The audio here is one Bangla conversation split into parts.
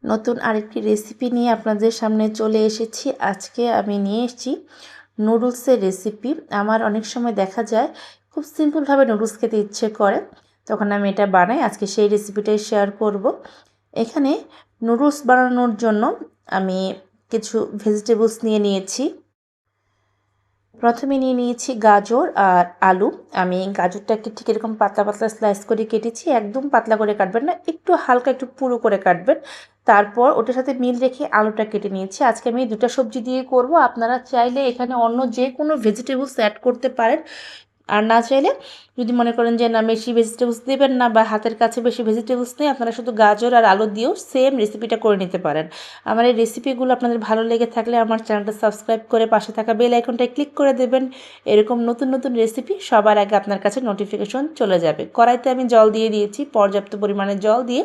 নতুন আরেকটি রেসিপি নিয়ে আপনাদের সামনে চলে এসেছি। আজকে আমি নিয়ে এসেছি নুডলসের রেসিপি। আমার অনেক সময় দেখা যায় খুব সিম্পলভাবে নুডলস খেতে ইচ্ছে করে, তখন আমি এটা বানাই। আজকে সেই রেসিপিটাই শেয়ার করব। এখানে নুডলস বানানোর জন্য আমি কিছু ভেজিটেবলস নিয়ে নিয়েছি। প্রথমে নিয়ে নিয়েছি গাজর আর আলু। আমি গাজরটাকে ঠিক এরকম পাতলা পাতলা স্লাইস করে কেটেছি। একদম পাতলা করে কাটবেন না, একটু হালকা একটু পুরো করে কাটবেন। তারপর ওটার সাথে মিল রেখে আলুটা কেটে নিয়েছি। আজকে আমি দুটো সবজি দিয়ে করব। আপনারা চাইলে এখানে অন্য যে কোনো ভেজিটেবলস অ্যাড করতে পারেন, আর না চাইলে যদি মনে করেন যে না বেশি ভেজিটেবলস দেবেন না বা হাতের কাছে বেশি ভেজিটেবলস নেই, আপনারা শুধু গাজর আর আলু দিয়েও সেম রেসিপিটা করে নিতে পারেন। আমার এই রেসিপিগুলো আপনাদের ভালো লেগে থাকলে আমার চ্যানেলটা সাবস্ক্রাইব করে পাশে থাকা বেল আইকনটায় ক্লিক করে দেবেন। এরকম নতুন নতুন রেসিপি সবার আগে আপনার কাছে নোটিফিকেশন চলে যাবে। কড়াইতে আমি জল দিয়ে দিয়েছি, পর্যাপ্ত পরিমাণে জল দিয়ে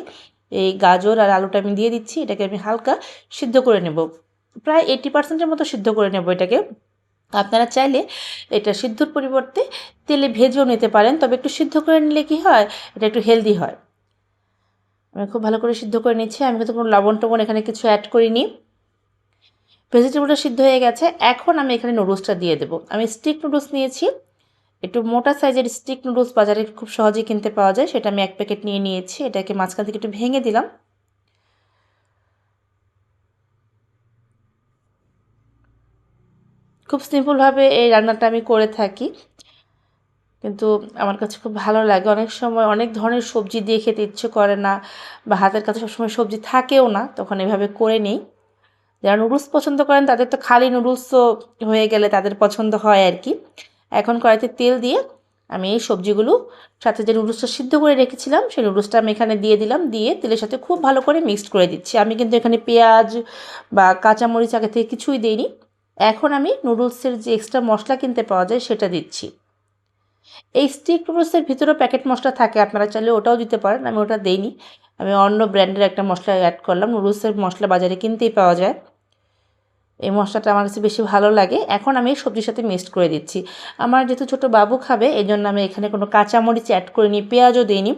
এই গাজর আর আলুটা আমি দিয়ে দিচ্ছি। এটাকে আমি হালকা সিদ্ধ করে নেব, প্রায় 80% মতো সিদ্ধ করে নেব এটাকে। আপনারা চাইলে এটা সিদ্ধর পরিবর্তে তেলে ভেজেও নিতে পারেন, তবে একটু সিদ্ধ করে নিলে কি হয়, এটা একটু হেলদি হয়। আমি খুব ভালো করে সিদ্ধ করে নিচ্ছি। আমি কিন্তু কোনো লবণ টবণ এখানে কিছু অ্যাড করিনি। ভেজিটেবলটা সিদ্ধ হয়ে গেছে। এখন আমি এখানে নুডলসটা দিয়ে দেবো। আমি স্টিক নুডলস নিয়েছি, একটু মোটা সাইজের স্টিক নুডলস বাজারে খুব সহজেই কিনতে পাওয়া যায়। সেটা আমি 1 প্যাকেট নিয়ে নিয়েছি। এটাকে মাঝখান থেকে একটু ভেঙে দিলাম। খুব সিম্পলভাবে এই রান্নাটা আমি করে থাকি, কিন্তু আমার কাছে খুব ভালো লাগে। অনেক সময় অনেক ধরনের সবজি দিয়ে খেতে ইচ্ছে করে না, বা হাতের কাছে সবসময় সবজি থাকেও না, তখন এভাবে করে নিই। যারা নুডলস পছন্দ করেন তাদের তো খালি নুডলসও হয়ে গেলে তাদের পছন্দ হয় আর কি। এখন কড়াইতে তেল দিয়ে আমি এই সবজিগুলো, সাথে যে নুডলসটা সিদ্ধ করে রেখেছিলাম সেই নুডলসটা আমি এখানে দিয়ে দিলাম। দিয়ে তেলের সাথে খুব ভালো করে মিক্সড করে দিচ্ছি। আমি কিন্তু এখানে পেঁয়াজ বা কাঁচামরিচ আগে থেকে কিছুই দিইনি। এখন আমি নুডলসের যে এক্সট্রা মশলা কিনতে পাওয়া যায় সেটা দিচ্ছি। এই স্টিক নুডলসের ভিতরেও প্যাকেট মশলা থাকে, আপনারা চাইলে ওটাও দিতে পারেন। আমি ওটা দেইনি, আমি অন্য ব্র্যান্ডের একটা মশলা অ্যাড করলাম। নুডলসের মশলা বাজারে কিনতেই পাওয়া যায়। এই মশলাটা আমার কাছে বেশি ভালো লাগে। এখন আমি সবজির সাথে মিক্সড করে দিচ্ছি। আমার যেহেতু ছোটো বাবু খাবে, এই জন্য আমি এখানে কোনো কাঁচামরিচ অ্যাড করিনি, পেঁয়াজও দিইনি।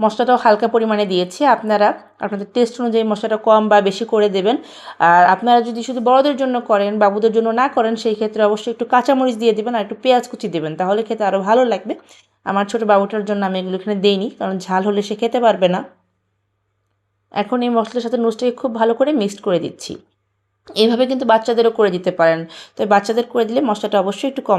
মশলাটাও হালকা পরিমাণে দিয়েছি। আপনারা আপনাদের টেস্ট অনুযায়ী মশলাটা কম বা বেশি করে দেবেন। আর আপনারা যদি শুধু বড়দের জন্য করেন, বাবুদের জন্য না করেন, সেই ক্ষেত্রে অবশ্যই একটু কাঁচামরিচ দিয়ে দেবেন আর একটু পেঁয়াজ কুচি দেবেন, তাহলে খেতে আরও ভালো লাগবে। আমার ছোটো বাবুটার জন্য আমি এগুলো এখানে দেইনি, কারণ ঝাল হলে সে খেতে পারবে না। এখন এই মশলার সাথে নুডলসটাকে খুব ভালো করে মিক্সড করে দিচ্ছি। এইভাবে কিন্তু বাচ্চাদেরও করে দিতে পারেন, তবে বাচ্চাদের করে দিলে মশলাটা অবশ্যই একটু কম